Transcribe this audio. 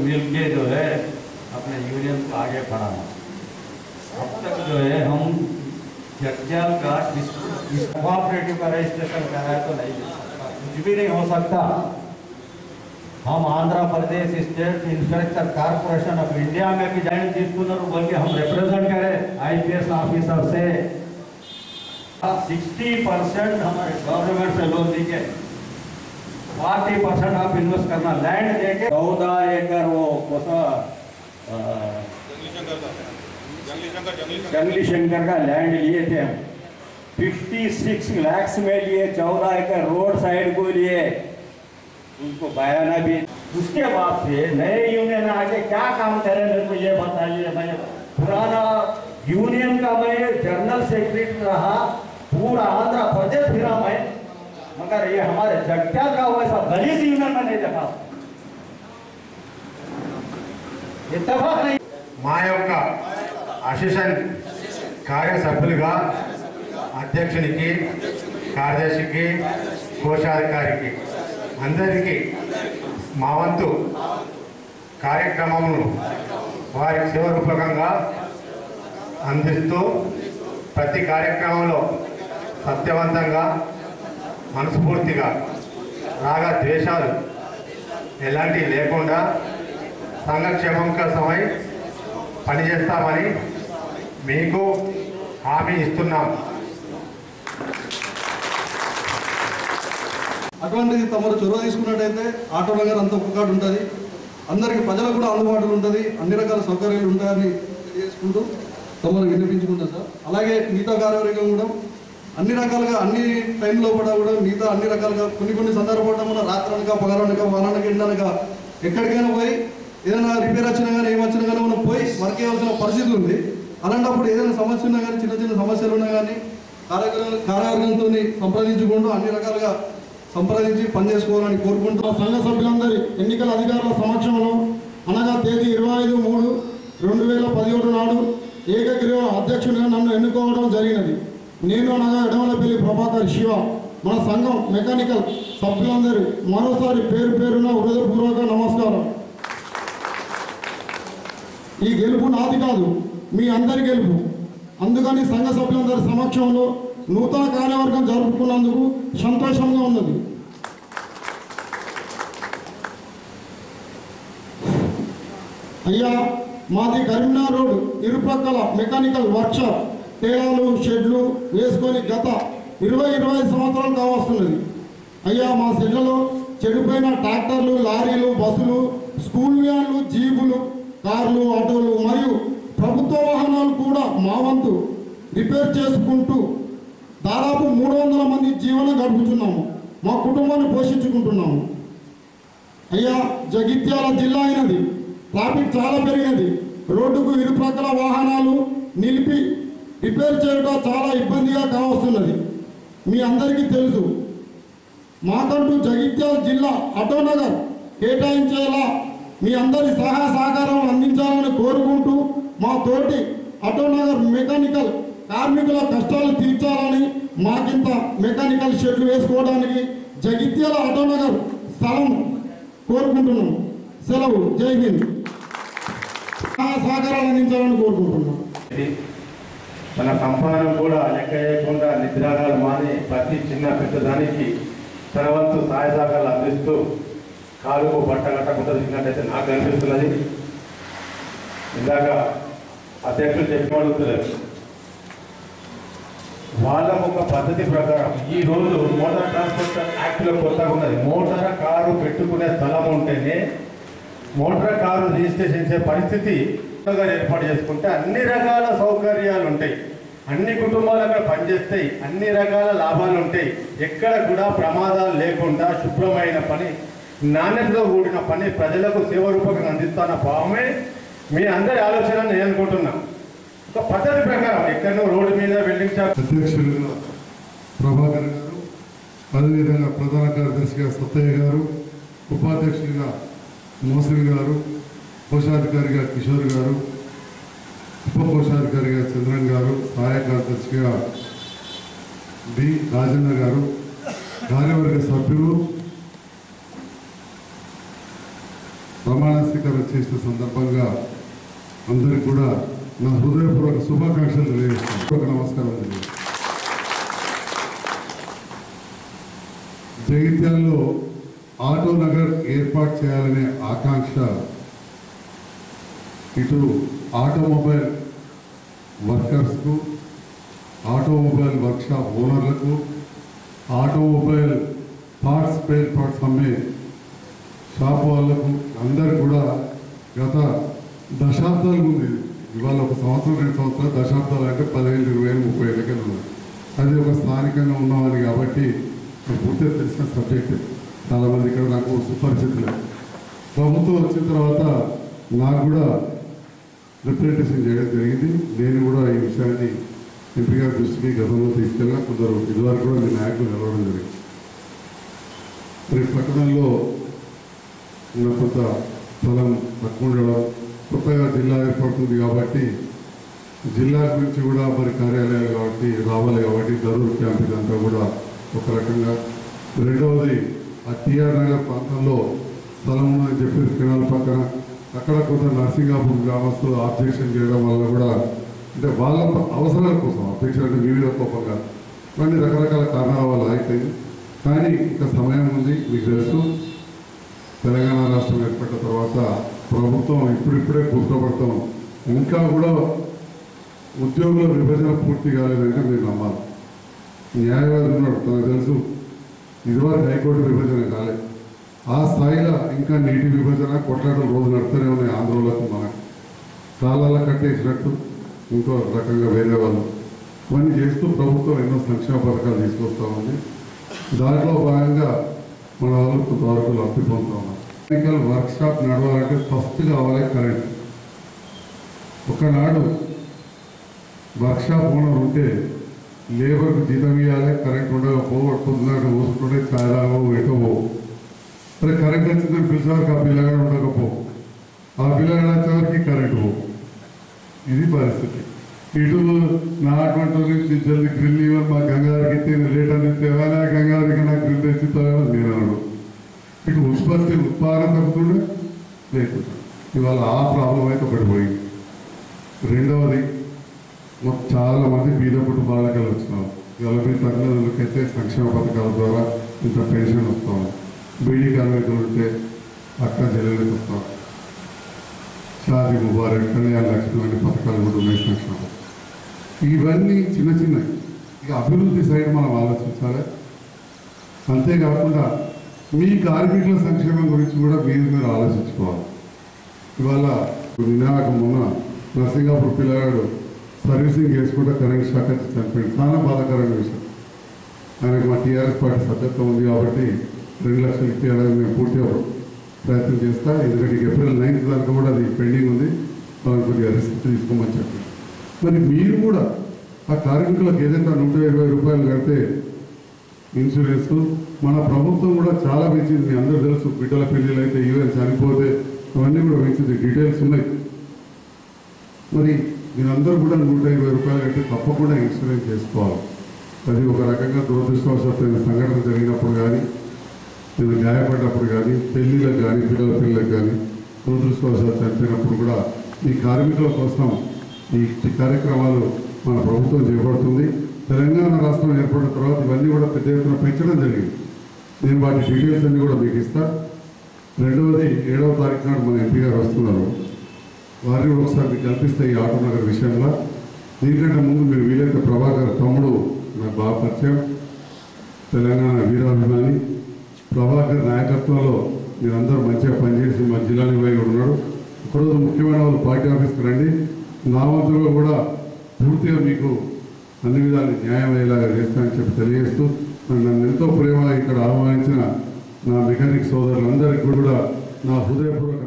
मिलके जो है अपने यूनियन को आगे बढ़ाना। अब तक जो है हम जगजाल का कोऑपरेटिव का रजिस्ट्रेशन कराया तो नहीं दे सकता, कुछ भी नहीं हो सकता। हम Andhra Pradesh state infrastructure corporation of India में भी जाइन తీసుకున్నారు, बल्कि हम रिप्रेजेंट करें IPS ऑफिसर से 60% हमारे गवर्नमेंट से लोन लेके 40% आप इन्वेस्ट करना, लैंड देके 14 एकड़ वो जंगली शंकर का लैंड लिए थे हम, 56 लाख में लिए, 14 एकड़ रोड साइड को लिए, उनको बयाना भी। उसके बाद से नए यूनियन आके क्या काम करे मेरे को ये बताइए। मैं पुराना यूनियन का मैं जनरल सेक्रेटरी रहा, पूरा आंध्र प्रदेश फिरा मैं, मगर ये हमारे जगत्याल का वैसा गलीज यूनियन में नहीं देखा। इत्तेफाक नहीं। మా యొక్క అసిస్టెంట్ కార్యసభ్యులుగా అధ్యక్షునికి, కార్యదర్శికి, కోశాధికారికి అందరికీ మా వంతు కార్యక్రమమును వారికి సేవరూపకంగా అందిస్తూ ప్రతి కార్యక్రమంలో సత్యవంతంగా మనస్ఫూర్తిగా రాగ ద్వేషాలు ఎలాంటివి లేకుండా సంఘక్షేమం కోసమై పనిచేస్తామని మీకు హామీ ఇస్తున్నాం। అటువంటిది తమరు చొరవ తీసుకున్నట్టయితే ఆటో నగర్ అంతా ఒక్కటి ఉంటుంది, అందరికీ ప్రజలకు కూడా అందుబాటులో ఉంటుంది, అన్ని రకాల సౌకర్యాలు ఉంటాయని తెలియజేసుకుంటూ తమరు వినిపించుకుంటాం సార్। అలాగే మిగతా కార్యవర్గం కూడా అన్ని రకాలుగా అన్ని టైంలో కూడా మిగతా అన్ని రకాలుగా కొన్ని సందర్భాల్లో మన రాత్రనక పగలనక వాననక ఎండనక ఎక్కడికైనా పోయి ఏదైనా రిపేర్ వచ్చినా కానీ ఏమొచ్చినా కానీ మనం పోయి వర్క్ చేయాల్సిన పరిస్థితి ఉంది। అలాంటప్పుడు ఏదైనా సమస్య ఉన్నా కానీ చిన్న సమస్యలు ఉన్నా కానీ కార్యవర్గంతో సంప్రదించుకుంటూ అన్ని రకాలుగా సంప్రదించి పనిచేసుకోవాలని కోరుకుంటూ సంఘ సభ్యులందరి ఎన్నికల అధికారుల సమక్షంలో అనగా తేదీ 25/3/2017 నాడు ఏకగ్రీవ అధ్యక్షునిగా నన్ను ఎన్నుకోవడం జరిగినది। నేను అనగా ఎడమలపల్లి ప్రభాకర్ శివ మన సంఘం మెకానికల్ సభ్యులందరూ మరోసారి పేరున హృదయపూర్వక నమస్కారం। ఈ గెలుపు నాది కాదు, మీ అందరి గెలుపు। అందుకని సంఘ సభ్యులందరి సమక్షంలో నూతన కార్యవర్గం జరుపుకున్నందుకు సంతోషంగా ఉన్నది। అయ్యా, మాది కరీంనగర్ రోడ్ ఇరుపక్కల మెకానికల్ వర్క్షాప్, తేలాలు షెడ్లు వేసుకొని గత 20-25 సంవత్సరాలు కావస్తున్నది। అయ్యా, మా షెడ్లలో చెడిపోయిన ట్రాక్టర్లు, లారీలు, బస్సులు, స్కూల్ వ్యాన్లు, జీపులు, కార్లు, ఆటోలు మరియు ప్రభుత్వ వాహనాలు కూడా మా వంతు రిపేర్ చేసుకుంటూ దాదాపు 300 మంది జీవనం గడుపుతున్నాము, మా కుటుంబాన్ని పోషించుకుంటున్నాము। అయ్యా, జగిత్యాల జిల్లా అయినది, ట్రాఫిక్ చాలా పెరిగినది, రోడ్డుకు ఇరుప్రక్కల వాహనాలు నిలిపి రిపేర్ చేయడం చాలా ఇబ్బందిగా కావస్తున్నది। మీ అందరికీ తెలుసు, మాకంటూ జగిత్యాల జిల్లా ఆటోనగర్ కేటాయించేలా మీ అందరి సహాయ సహకారం అందించాలని కోరుకుంటూ మా తోటి ఆటోనగర్ మెకానికల్ కార్మికుల కష్టాలు తీర్చాలని, మాకింత మెకానికల్ షెడ్లు వేసుకోవడానికి జగిత్యాల ఆటోనగర్ స్థలం కోరుకుంటున్నాం। సెలవు, జై హింద్। సహకారాలు అందించాలని కోరుకుంటున్నాం। మన సంపాదన కూడా లెక్క చేయకుండా నిద్రాగాలు మాని ప్రతి చిన్న పెద్దదానికి తన వంతు సహాయ సహకారాలు అందిస్తూ కాలుకు బట్ట కట్టకుండా తిన్నట్టయితే నాకు అనిపిస్తున్నది। ఇందాక అధ్యక్షులు చెప్పగలుగుతున్నారు, వాళ్ళ ఒక పద్ధతి ప్రకారం ఈ రోజు మోటార్ ట్రాన్స్పోర్ట్ యాక్ట్లో కొత్తగా ఉన్నది, మోటార్ కారు పెట్టుకునే స్థలం ఉంటేనే మోటార్ కారు రిజిస్ట్రేషన్ చేసే పరిస్థితి ఏర్పాటు చేసుకుంటే అన్ని రకాల సౌకర్యాలు ఉంటాయి, అన్ని కుటుంబాలు అక్కడ పనిచేస్తాయి, అన్ని రకాల లాభాలు ఉంటాయి, ఎక్కడ కూడా ప్రమాదాలు లేకుండా శుభ్రమైన పని, నాణ్యతతో కూడిన పని ప్రజలకు సేవ రూపకంగా అందిస్తున్న భావమే మీ అందరి ఆలోచన నేను అనుకుంటున్నా। ఒక పద్ధతి ప్రకారం ఎక్కడో రోడ్డు మీద బిల్డింగ్ షాప్ అధ్యక్షులుగా ప్రభాకర్ గారు, అదేవిధంగా ప్రధాన కార్యదర్శిగా సత్తయ్య గారు, ఉపాధ్యక్షులుగా మోసన్ గారు, కోశాధికారిగా కిషోర్ గారు, ఉప కోశాధికారిగా చంద్రన్ గారు, సహాయ కార్యదర్శిగా బి రాజన్న గారు, కార్యవర్గ సభ్యులు, ప్రమాణ స్వీకారం చేసిన సందర్భంగా అందరికీ కూడా నా హృదయపూర్వక శుభాకాంక్షలు తెలియజేస్తాను. నమస్కారం తెలియజేస్తాను. జగిత్యాలలో ఆటో నగర్ ఏర్పాటు చేయాలనే ఆకాంక్ష ఇటు ఆటోమొబైల్ వర్కర్స్కు, ఆటోమొబైల్ వర్క్షాప్ ఓనర్లకు, ఆటోమొబైల్ పార్ట్స్ స్పేర్ పార్ట్స్ అమ్మే షాప్ వాళ్ళకు అందరు కూడా గత దశాబ్దాలు ఉంది. ఇవాళ ఒక సంవత్సరం 2 సంవత్సరాలు, దశాబ్దాలు అంటే 15, 20, 30 ఏళ్ళకే ఉన్నాయి. అది ఒక స్థానికంగా ఉన్నవాని కాబట్టి పూర్తిగా తెలిసిన సబ్జెక్ట్. చాలామంది ఇక్కడ నాకు సుపరిచితులే. ప్రభుత్వం వచ్చిన తర్వాత నాకు కూడా రిప్రజెంటేషన్ చేయడం జరిగింది. నేను కూడా ఈ విషయాన్ని ఎంపీ గారి దృష్టికి గతంలో తీసుకెళ్ళినా కొందరు ఇదివరకు కూడా మీ నాయకులు నిలవడం జరిగింది. మరి పట్టణంలో ఉన్న కొంత స్థలం తక్కువ ఉండడం, కొత్తగా జిల్లా ఏర్పడుతుంది కాబట్టి జిల్లా గురించి కూడా మరి కార్యాలయాలు కాబట్టి రావాలి కాబట్టి దరూర్ క్యాంప్ ఇదంతా కూడా ఒక రకంగా. రెండవది ఆ టీఆర్ నగర్ ప్రాంతంలో స్థలం ఉందని చెప్పేసి కెనాల్ పక్కన అక్కడ కొంత నర్సింగాపూర్ గ్రామస్తులు ఆబ్జెక్షన్ చేయడం వల్ల కూడా అంటే వాళ్ళ అవసరాల కోసం అబ్జెక్షన్ అంటే వివిధ కోపంగా కానీ రకరకాల కారణాల వల్ల అయిపోయింది. కానీ ఇంకా సమయం ఉంది. మీకు తెలుసు తెలంగాణ రాష్ట్రం ఏర్పడిన తర్వాత ప్రభుత్వం ఇప్పుడిప్పుడే కూర్చోబడతాం. ఇంకా కూడా ఉద్యోగుల విభజన పూర్తి కాలేదంటే మీరు నమ్మాలి. న్యాయవాది ఉన్నాడు, తనకు తెలుసు ఇదివరకు హైకోర్టు విభజన కాలేదు. ఆ స్థాయిలో ఇంకా నీటి విభజన కొట్లాటలు రోజు నడుతూనే ఉన్నాయి. ఆంధ్రోలకు మనకు కాలాల కట్టేసినట్టు ఇంకో రకంగా వేరే వాళ్ళు ఇవన్నీ చేస్తూ ప్రభుత్వం ఎన్నో సంక్షేమ పథకాలు తీసుకొస్తూ ఉంది. దాంట్లో భాగంగా మన వాళ్ళు కొంతవరకు లబ్ధి పొందుతూ ఉన్నారు. టెక్నికల్ వర్క్షాప్ నడవాలంటే ఫస్ట్ కావాలి కరెంట్. ఒకనాడు వర్క్షాప్ ఓనర్ ఉంటే లేబర్కు జీతం ఇవ్వాలి, కరెంట్ ఉండకపోతున్నాడు, పోసుకుంటే చాలా ఎటో సరే కరెంట్ వచ్చిందని పిలిచేవారికి ఆ పిల్లగాడు ఉండకపో, ఆ పిల్లగాడు వచ్చేవారికి కరెంట్ పో. ఇది పరిస్థితి. ఇటు నా అటువంటి నుంచి జల్ది గ్రిల్ ఇవ్వని మా గంగాధరికి ఇస్తే లేట్ అని ఇస్తేవా, నా గంగాధరికి నాకు గ్రిల్ తెచ్చిస్తావేమో నేను అన్నాడు. ఇటు ఉత్పాదన తగ్గుతుండే లేకుండా ఇవాళ ఆ ప్రాబ్లం అయితే పడిపోయింది. రెండవది చాలా మంది బీద కుటుంబాలకు వచ్చినాం. 40 తరగతులకైతే సంక్షేమ పథకాల ద్వారా ఇంత పెన్షన్ వస్తాం. బీడీ కార్మికులు ఉంటే అక్క చెల్లెలకు వస్తాం. షాదీ ముబారక్, కళ్యాణ లక్ష్మి వంటి పథకాలు కూడా ఉన్నాయి సంక్షేమ. ఇవన్నీ చిన్న చిన్నవి. ఇక అభివృద్ధి సైడ్ మనం ఆలోచించాలి. అంతేకాకుండా మీ కార్మికుల సంక్షేమం గురించి కూడా మీరు ఆలోచించుకోవాలి. ఇవాళ నినాకం మొన్న నర్సింగాపూర్ పిల్లగాడు సర్వీసింగ్ చేసుకుంటే కరెంట్ షాక్ వచ్చి చనిపోయింది. చాలా బాధాకరమైన విషయం. ఆయనకు మా టీఆర్ఎస్ పార్టీ సభ్యత్వం ఉంది కాబట్టి 2 లక్షలు ఇచ్చేయడానికి మేము పూర్తిగా ప్రయత్నం చేస్తా. ఎందుకంటే ఏప్రిల్ 9th దాకా కూడా అది పెండింగ్ ఉంది. వాళ్ళకి కొద్దిగా రిసిప్ట్ తీసుకోమని చెప్పి మరి మీరు కూడా ఆ కార్మికులకు ఏదైనా 120 రూపాయలు కడితే ఇన్సూరెన్స్ మన ప్రభుత్వం కూడా చాలా పెంచింది. మీ అందరూ తెలుసు. బిడ్డల పెళ్ళిళ్ళు అయితే ఈవెన్ చనిపోతే అవన్నీ కూడా పెంచింది. డీటెయిల్స్ ఉన్నాయి. మరి మీరందరూ కూడా 120 రూపాయలు కట్టి తప్పకుండా ఇన్సూరెన్స్ చేసుకోవాలి. అది ఒక రకంగా దురదృష్టవశాత్తు సంఘటన జరిగినప్పుడు కానీ, నేను గాయపడ్డప్పుడు కానీ, పెళ్ళిళ్ళకు కానీ, పిల్లల పెళ్ళిళ్ళకు కానీ దురదృష్టవశాత్తు చనిపోయినప్పుడు కూడా ఈ కార్మికుల కోసం ఈ కార్యక్రమాలు మన ప్రభుత్వం చేపడుతుంది. తెలంగాణ రాష్ట్రం ఏర్పడిన తర్వాత ఇవన్నీ కూడా పెద్ద ఎత్తున పెంచడం జరిగింది. నేను వాటి డీటెయిల్స్ అన్నీ కూడా మీకు ఇస్తాను. రెండవది 7వ తారీఖు నాడు మన ఎంపీ గారు వస్తున్నారు. వారిని ఒకసారి మీకు కల్పిస్తే ఈ ఆటో నగర్ విషయంలో. దీనికంటే ముందు మీరు వీలైతే ప్రభాకర్ తమ్ముడు నాకు బాగా పరిచయం, తెలంగాణ వీరాభిమాని. ప్రభాకర్ నాయకత్వంలో మీరందరూ మంచిగా పనిచేసి మా జిల్లా నిర్వాహకుడు ఉన్నాడు. ఒకరోజు ముఖ్యమైన వాళ్ళు పార్టీ ఆఫీస్కి రండి. నా వంతుగా కూడా పూర్తిగా మీకు అన్ని విధాలు న్యాయం అయ్యేలాగా చేస్తానని చెప్పి తెలియజేస్తూ నన్ను ఎంతో ప్రేమగా ఇక్కడ ఆహ్వానించిన నా మెకానిక్ సోదరులందరికీ కూడా నా హృదయపూర్వక